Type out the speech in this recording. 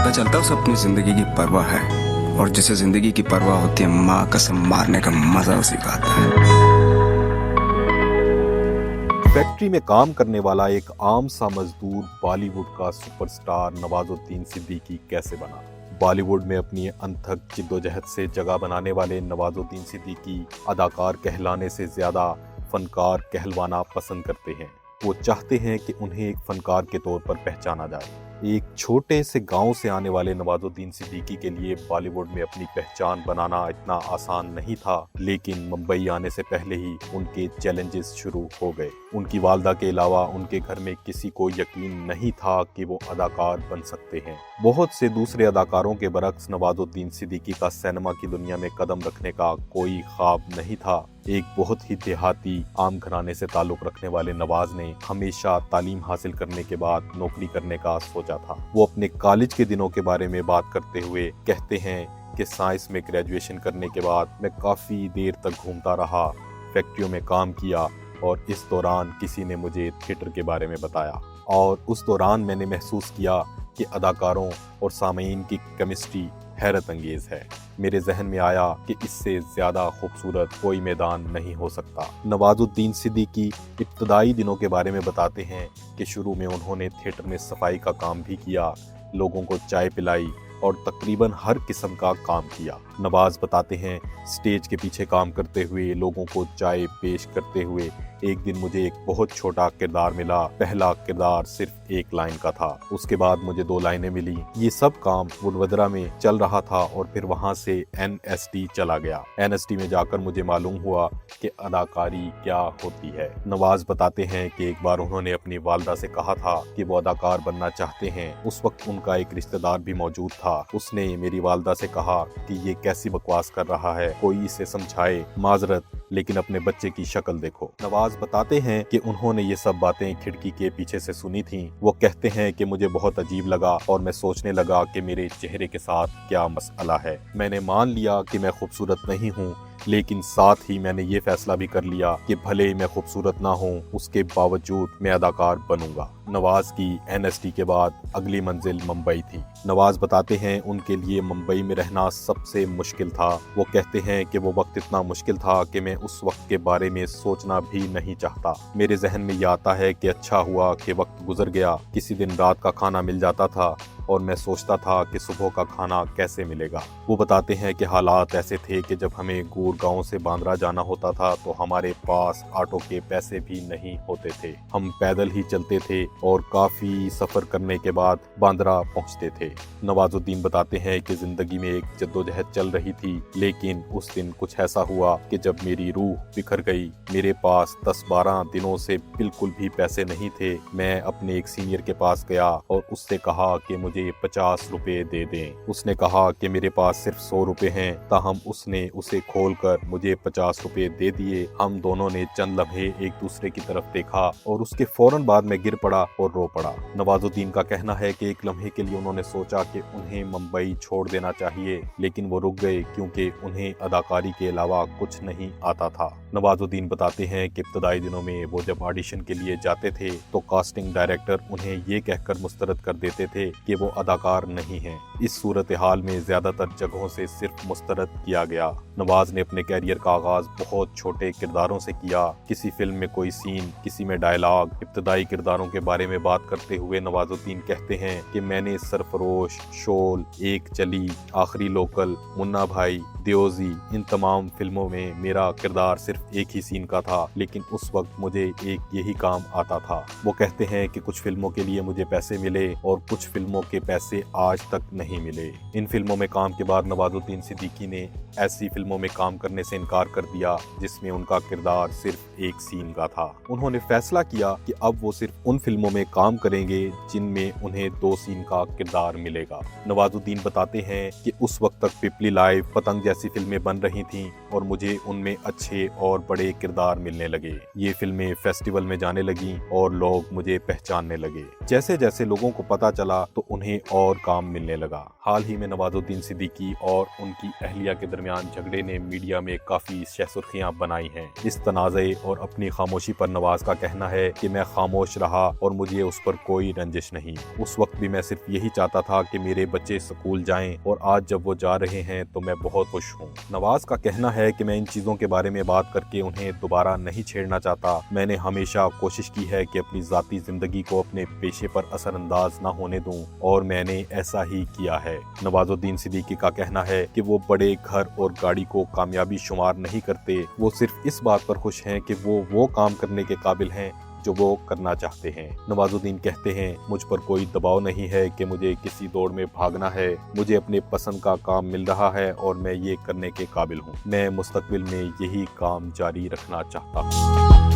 पता चलता है उसे अपनी जिंदगी की परवाह है, और जिसे जिंदगी की परवाह होती है माँ कसम मारने का मजा उसी का आता है। फैक्ट्री में काम करने वाला एक आम सा मजदूर बॉलीवुड का सुपरस्टार नवाजुद्दीन सिद्दीकी कैसे बना। बॉलीवुड में अपनी अनथक जिद्दोजहद से जगह बनाने वाले नवाजुद्दीन सिद्दीकी अदाकार कहलाने से ज्यादा फनकार कहलवाना पसंद करते हैं। वो चाहते हैं कि उन्हें एक फनकार के तौर पर पहचाना जाए। एक छोटे से गांव से आने वाले नवाजुद्दीन सिद्दीकी के लिए बॉलीवुड में अपनी पहचान बनाना इतना आसान नहीं था, लेकिन मुंबई आने से पहले ही उनके चैलेंजेस शुरू हो गए। उनकी वालदा के अलावा उनके घर में किसी को यकीन नहीं था कि वो अदाकार बन सकते हैं। बहुत से दूसरे अदाकारों के बरक्स नवाजुद्दीन सिद्दीकी का सिनेमा की दुनिया में कदम रखने का कोई ख्वाब नहीं था। एक बहुत ही देहाती आम घराने से ताल्लुक रखने वाले नवाज ने हमेशा तालीम हासिल करने के बाद नौकरी करने का सोचा था। वो अपने कॉलेज के दिनों के बारे में बात करते हुए कहते हैं कि साइंस में ग्रेजुएशन करने के बाद मैं काफ़ी देर तक घूमता रहा, फैक्ट्रियों में काम किया, और इस दौरान किसी ने मुझे थिएटर के बारे में बताया, और उस दौरान मैंने महसूस किया कि अदाकारों और सामीन की केमिस्ट्री हैरत अंगेज है। मेरे जहन में आया कि इससे ज़्यादा खूबसूरत कोई मैदान नहीं हो सकता। नवाजुद्दीन सिद्दीकी इब्तदाई दिनों के बारे में बताते हैं कि शुरू में उन्होंने थिएटर में सफाई का काम भी किया, लोगों को चाय पिलाई और तकरीबन हर किस्म का काम किया। नवाज बताते हैं स्टेज के पीछे काम करते हुए, लोगों को चाय पेश करते हुए एक दिन मुझे एक बहुत छोटा किरदार मिला। पहला किरदार सिर्फ एक लाइन का था, उसके बाद मुझे 2 लाइनें मिली। ये सब काम वडोदरा में चल रहा था और फिर वहाँ से NST चला गया। NST में जाकर मुझे मालूम हुआ कि अदाकारी क्या होती है। नवाज बताते हैं कि एक बार उन्होंने अपनी वालदा से कहा था कि वो अदाकार बनना चाहते हैं। उस वक्त उनका एक रिश्तेदार भी मौजूद था। उसने मेरी वालदा से कहा कि ये कैसी बकवास कर रहा है, कोई इसे समझाए। माजरत, लेकिन अपने बच्चे की शक्ल देखो। नवाज बताते हैं कि उन्होंने ये सब बातें खिड़की के पीछे से सुनी थीं। वो कहते हैं कि मुझे बहुत अजीब लगा और मैं सोचने लगा कि मेरे चेहरे के साथ क्या मसला है। मैंने मान लिया कि मैं खूबसूरत नहीं हूँ, लेकिन साथ ही मैंने ये फैसला भी कर लिया कि भले ही मैं खूबसूरत ना हूँ, उसके बावजूद मैं अदाकार बनूंगा। नवाज की NST के बाद अगली मंजिल मुंबई थी। नवाज बताते हैं उनके लिए मुंबई में रहना सबसे मुश्किल था। वो कहते हैं कि वो वक्त इतना मुश्किल था कि मैं उस वक्त के बारे में सोचना भी नहीं चाहता। मेरे जहन में ये आता है कि अच्छा हुआ कि वक्त गुजर गया। किसी दिन रात का खाना मिल जाता था और मैं सोचता था कि सुबह का खाना कैसे मिलेगा। वो बताते हैं कि हालात ऐसे थे कि जब हमें गुड़गांव से बांद्रा जाना होता था तो हमारे पास ऑटो के पैसे भी नहीं होते थे। हम पैदल ही चलते थे और काफ़ी सफ़र करने के बाद बांद्रा पहुंचते थे। नवाजुद्दीन बताते हैं कि ज़िंदगी में एक जद्दोजहद चल रही थी, लेकिन उस दिन कुछ ऐसा हुआ कि जब मेरी रूह बिखर गई। मेरे पास 10-12 दिनों से बिल्कुल भी पैसे नहीं थे। मैं अपने एक सीनियर के पास गया और उससे कहा कि मुझे 50 रुपए दे दें। उसने कहा कि मेरे पास सिर्फ 100 रुपए हैं। ताहम उसने उसे खोलकर मुझे 50 रुपए दे दिए। हम दोनों ने चंद लम्हे एक दूसरे की तरफ देखा और उसके फौरन बाद मैं गिर पड़ा और रो पड़ा। नवाजुद्दीन का कहना है कि एक लम्हे के लिए उन्होंने सोचा कि उन्हें मुंबई छोड़ देना चाहिए, लेकिन वो रुक गए क्योंकि उन्हें अदाकारी के अलावा कुछ नहीं आता था। नवाजुद्दीन बताते हैं कि इब्तदाई दिनों में वो जब ऑडिशन के लिए जाते थे तो कास्टिंग डायरेक्टर उन्हें ये कहकर मुस्तरद कर देते थे कि वो अदाकार नहीं हैं। इस सूरत हाल में ज्यादातर जगहों से सिर्फ मुस्तरद किया गया। नवाज ने अपने कैरियर का आगाज बहुत छोटे किरदारों से किया। किसी फिल्म में कोई सीन, किसी में डायलॉग। इब्तदाई किरदारों के बारे में बात करते हुए नवाजुद्दीन कहते हैं कि मैंने सरफरोश, शोल, एक चली, आखिरी लोकल, मुन्ना भाई, दियोजी, इन तमाम फिल्मों में मेरा किरदार सिर्फ एक ही सीन का था, लेकिन उस वक्त मुझे एक यही काम आता था। वो कहते हैं कि कुछ फिल्मों के लिए मुझे पैसे मिले और कुछ फिल्मों के पैसे आज तक नहीं मिले। इन फिल्मों में काम के बाद नवाजुद्दीन सिद्दीकी ने ऐसी फिल्मों में काम करने से इनकार कर दिया जिसमें उनका किरदार सिर्फ एक सीन का था। उन्होंने फैसला किया कि अब वो सिर्फ उन फिल्मों में काम करेंगे जिनमें उन्हें 2 सीन का किरदार मिलेगा। नवाजुद्दीन बताते हैं कि उस वक्त तक पिपली लाइव, पतंग जैसी फिल्में बन रही थीं और मुझे उनमें अच्छे और बड़े किरदार मिलने लगे। ये फिल्में फेस्टिवल में जाने लगी और लोग मुझे पहचानने लगे। जैसे जैसे लोगों को पता चला तो انہیں اور کام ملنے لگا۔ حال ہی میں نوازالدین صدیقی اور ان کی اہلیہ کے درمیان جھگڑے نے میڈیا میں کافی شہ سرخیاں بنائی ہیں۔ اس تنازع اور اپنی خاموشی پر نواز کا کہنا ہے کہ میں خاموش رہا اور مجھے اس پر کوئی رنجش نہیں۔ اس وقت بھی میں صرف یہی چاہتا تھا کہ میرے بچے سکول جائیں اور آج جب وہ جا رہے ہیں تو میں بہت خوش ہوں۔ نواز کا کہنا ہے کہ میں ان چیزوں کے بارے میں بات کر کے انہیں دوبارہ نہیں چھیڑنا چاہتا۔ میں نے ہمیشہ کوشش کی ہے کہ اپنی ذاتی زندگی کو اپنے پیشے پر اثر انداز نہ ہونے دوں اور میں نے ایسا ہی کیا ہے۔ نوازالدین صدیقی کا کہنا ہے کہ وہ بڑے گھر اور گاڑی کو کامیابی شمار نہیں کرتے، وہ صرف اس بات پر خوش ہیں کہ وہ کام کرنے کے قابل ہیں جو وہ کرنا چاہتے ہیں۔ نوازالدین کہتے ہیں، مجھ پر کوئی دباؤ نہیں ہے کہ مجھے کسی دوڑ میں بھاگنا ہے، مجھے اپنے پسند کا کام مل رہا ہے اور میں یہ کرنے کے قابل ہوں۔ میں مستقبل میں یہی کام جاری رکھنا چاہتا ہوں۔